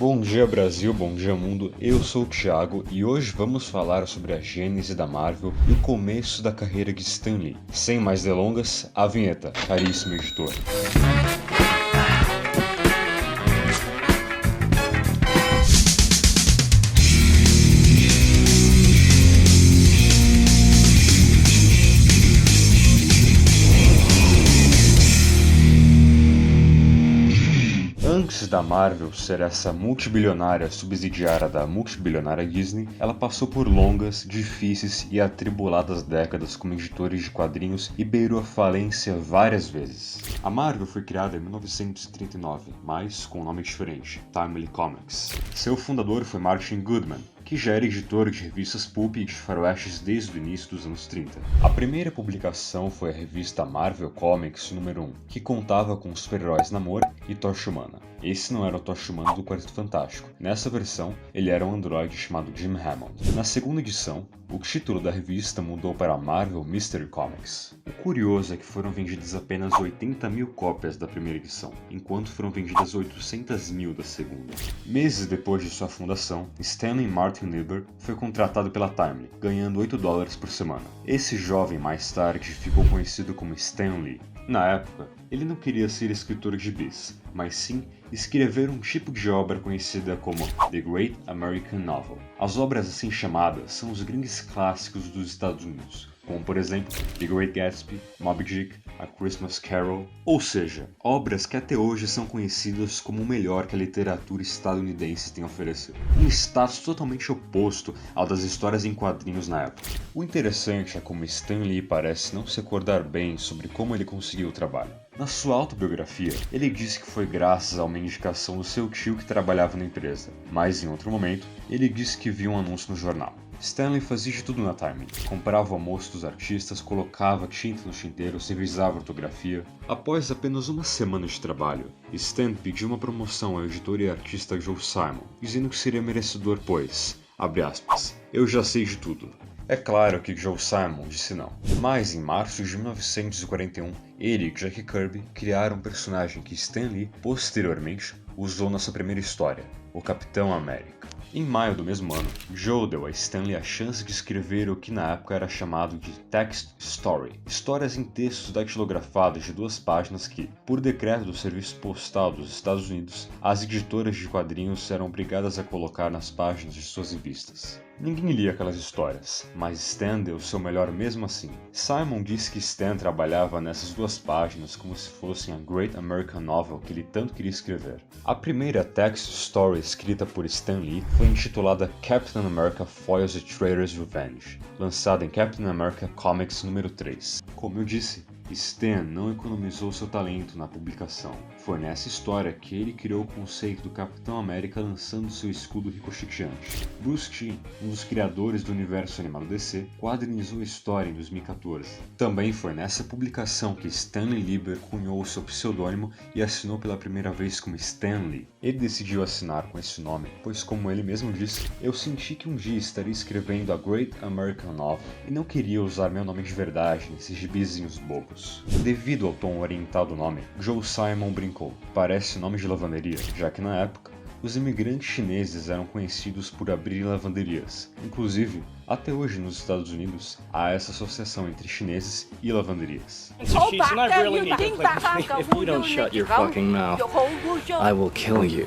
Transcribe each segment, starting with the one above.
Bom dia Brasil, bom dia mundo, eu sou o Thiago e hoje vamos falar sobre a gênese da Marvel e o começo da carreira de Stan Lee. Sem mais delongas, a vinheta, caríssimo editor. Antes da Marvel ser essa multibilionária subsidiária da multibilionária Disney, ela passou por longas, difíceis e atribuladas décadas como editora de quadrinhos e beirou a falência várias vezes. A Marvel foi criada em 1939, mas com um nome diferente, Timely Comics. Seu fundador foi Martin Goodman, que já era editor de revistas pulp e de faroestes desde o início dos anos 30. A primeira publicação foi a revista Marvel Comics número 1, que contava com os super-heróis Namor e Tocha Humana. Esse não era o Tocha Humana do Quarteto Fantástico. Nessa versão, ele era um androide chamado Jim Hammond. Na segunda edição, o título da revista mudou para Marvel Mystery Comics. O curioso é que foram vendidas apenas 80 mil cópias da primeira edição, enquanto foram vendidas 800 mil da segunda. Meses depois de sua fundação, Stanley Martin Lieber foi contratado pela Timely, ganhando $8 por semana. Esse jovem mais tarde ficou conhecido como Stan Lee. Na época, ele não queria ser escritor de gibis, mas sim escrever um tipo de obra conhecida como The Great American Novel. As obras assim chamadas são os grandes clássicos dos Estados Unidos, como por exemplo The Great Gatsby, Moby Dick, A Christmas Carol, ou seja, obras que até hoje são conhecidas como o melhor que a literatura estadunidense tem a oferecer. Um status totalmente oposto ao das histórias em quadrinhos na época. O interessante é como Stan Lee parece não se acordar bem sobre como ele conseguiu o trabalho. Na sua autobiografia, ele disse que foi graças a uma indicação do seu tio que trabalhava na empresa, mas em outro momento, ele disse que viu um anúncio no jornal. Stanley fazia de tudo na Time. Comprava o almoço dos artistas, colocava tinta nos tinteiros, revisava a ortografia. Após apenas uma semana de trabalho, Stan pediu uma promoção ao editor e artista Joe Simon, dizendo que seria merecedor pois, abre aspas, eu já sei de tudo. É claro que Joe Simon disse não. Mas em março de 1941, ele e Jack Kirby criaram um personagem que Stan Lee, posteriormente, usou na sua primeira história, o Capitão América. Em maio do mesmo ano, Joe deu a Stanley a chance de escrever o que na época era chamado de Text Story, histórias em textos datilografados de 2 páginas que, por decreto do Serviço Postal dos Estados Unidos, as editoras de quadrinhos eram obrigadas a colocar nas páginas de suas revistas. Ninguém lia aquelas histórias, mas Stan deu seu melhor mesmo assim. Simon disse que Stan trabalhava nessas 2 páginas como se fossem a Great American Novel que ele tanto queria escrever. A primeira text story escrita por Stan Lee foi intitulada Captain America Foils the Traitor's Revenge, lançada em Captain America Comics número 3. Como eu disse, Stan não economizou seu talento na publicação. Foi nessa história que ele criou o conceito do Capitão América lançando seu escudo ricocheteante. Bruce Timm, um dos criadores do universo animado DC, quadrinizou a história em 2014. Também foi nessa publicação que Stanley Lieber cunhou seu pseudônimo e assinou pela primeira vez como Stan Lee. Ele decidiu assinar com esse nome, pois como ele mesmo disse, eu senti que um dia estaria escrevendo a Great American Novel e não queria usar meu nome de verdade nesses gibizinhos bobos. Devido ao tom oriental do nome, Joe Simon brincou, parece nome de lavanderia, já que na época, os imigrantes chineses eram conhecidos por abrir lavanderias. Inclusive, até hoje nos Estados Unidos, há essa associação entre chineses e lavanderias. If you don't shut your fucking mouth, I will kill you.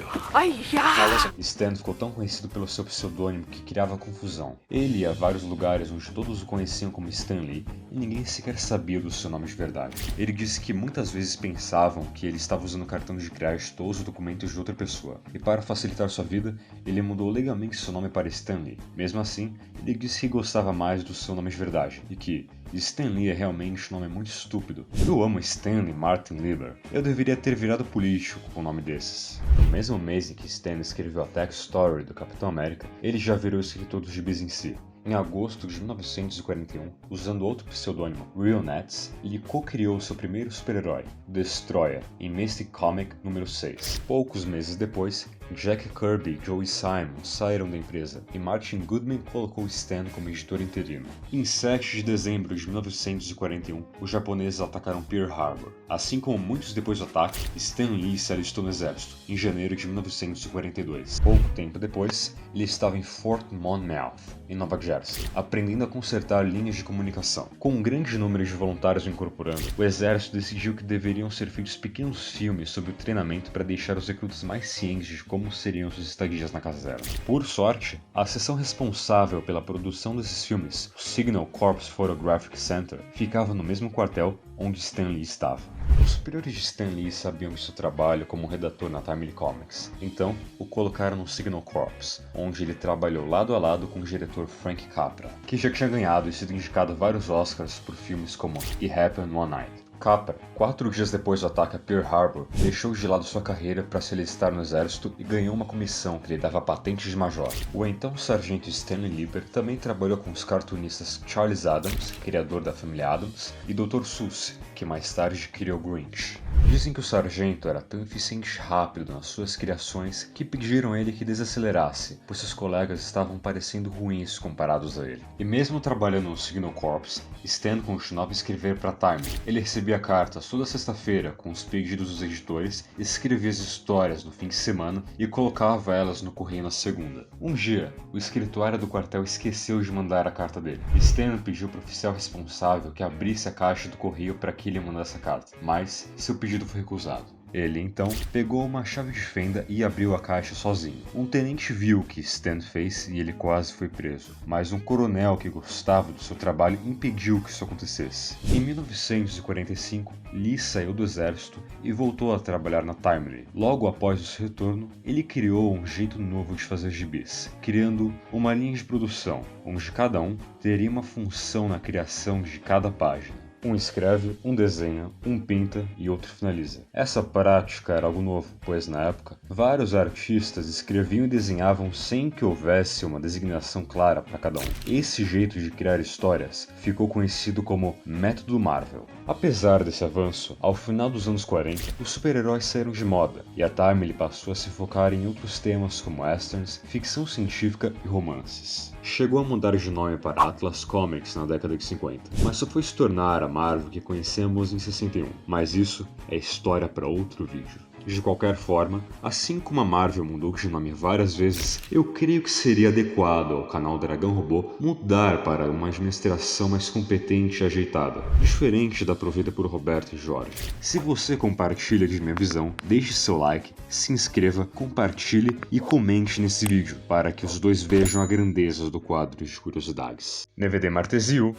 Stan ficou tão conhecido pelo seu pseudônimo que criava confusão. Ele ia a vários lugares onde todos o conheciam como Stan Lee e ninguém sequer sabia do seu nome de verdade. Ele disse que muitas vezes pensavam que ele estava usando cartão de crédito ou os documentos de outra pessoa, e para facilitar sua vida, ele mudou legalmente seu nome para Stan Lee. Mesmo assim, ele disse que gostava mais do seu nome de verdade, e que Stan Lee é realmente um nome muito estúpido. Eu amo Stanley Martin Lieber. Eu deveria ter virado político com um nome desses. No mesmo mês em que Stan escreveu a Text Story do Capitão América, ele já virou escritor dos gibis em si. Em agosto de 1941, usando outro pseudônimo, Real Nets, ele co-criou seu primeiro super-herói, Destroyer, em Mystic Comic número 6. Poucos meses depois, Jack Kirby e Joey Simon saíram da empresa e Martin Goodman colocou Stan como editor interino. Em 7 de dezembro de 1941, os japoneses atacaram Pearl Harbor. Assim como muitos depois do ataque, Stan Lee se alistou no exército, em janeiro de 1942. Pouco tempo depois, ele estava em Fort Monmouth, em Nova Jersey, aprendendo a consertar linhas de comunicação. Com um grande número de voluntários incorporando, o exército decidiu que deveriam ser feitos pequenos filmes sobre o treinamento para deixar os recrutas mais cientes de como seriam suas estadias na caserna. Por sorte, a seção responsável pela produção desses filmes, o Signal Corps Photographic Center, ficava no mesmo quartel onde Stan Lee estava. Os superiores de Stan Lee sabiam de seu trabalho como redator na Timely Comics, então o colocaram no Signal Corps, onde ele trabalhou lado a lado com o diretor Frank Capra, que já tinha ganhado e sido indicado a vários Oscars por filmes como It Happened One Night. Capra, 4 dias depois do ataque a Pearl Harbor, deixou de lado sua carreira para se alistar no exército e ganhou uma comissão que lhe dava patente de major. O então sargento Stanley Lieber também trabalhou com os cartunistas Charles Addams, criador da família Addams, e Dr. Seuss, que mais tarde criou Grinch. Dizem que o sargento era tão eficiente e rápido nas suas criações que pediram a ele que desacelerasse, pois seus colegas estavam parecendo ruins comparados a ele. E mesmo trabalhando no Signal Corps, Stan continuava a escrever para Time. Ele recebia cartas toda sexta-feira com os pedidos dos editores, escrevia as histórias no fim de semana e colocava elas no correio na segunda. Um dia, o escrituário do quartel esqueceu de mandar a carta dele. Stan pediu para o oficial responsável que abrisse a caixa do correio para que ele mandasse a carta, mas seu pedido foi recusado. Ele, então, pegou uma chave de fenda e abriu a caixa sozinho. Um tenente viu o que Stan fez e ele quase foi preso, mas um coronel que gostava do seu trabalho impediu que isso acontecesse. Em 1945, Lee saiu do exército e voltou a trabalhar na Timely. Logo após o seu retorno, ele criou um jeito novo de fazer gibis, criando uma linha de produção, onde cada um teria uma função na criação de cada página. Um escreve, um desenha, um pinta e outro finaliza. Essa prática era algo novo, pois na época, vários artistas escreviam e desenhavam sem que houvesse uma designação clara para cada um. Esse jeito de criar histórias ficou conhecido como Método Marvel. Apesar desse avanço, ao final dos anos 40, os super-heróis saíram de moda, e a Timely passou a se focar em outros temas como westerns, ficção científica e romances. Chegou a mudar de nome para Atlas Comics na década de 50, mas só foi se tornar a Marvel que conhecemos em 61, mas isso é história para outro vídeo. De qualquer forma, assim como a Marvel mudou de nome várias vezes, eu creio que seria adequado ao canal Dragão Robô mudar para uma administração mais competente e ajeitada, diferente da provida por Roberto e Jorge. Se você compartilha de minha visão, deixe seu like, se inscreva, compartilhe e comente nesse vídeo, para que os dois vejam a grandeza do quadro de curiosidades. DVD Martesio.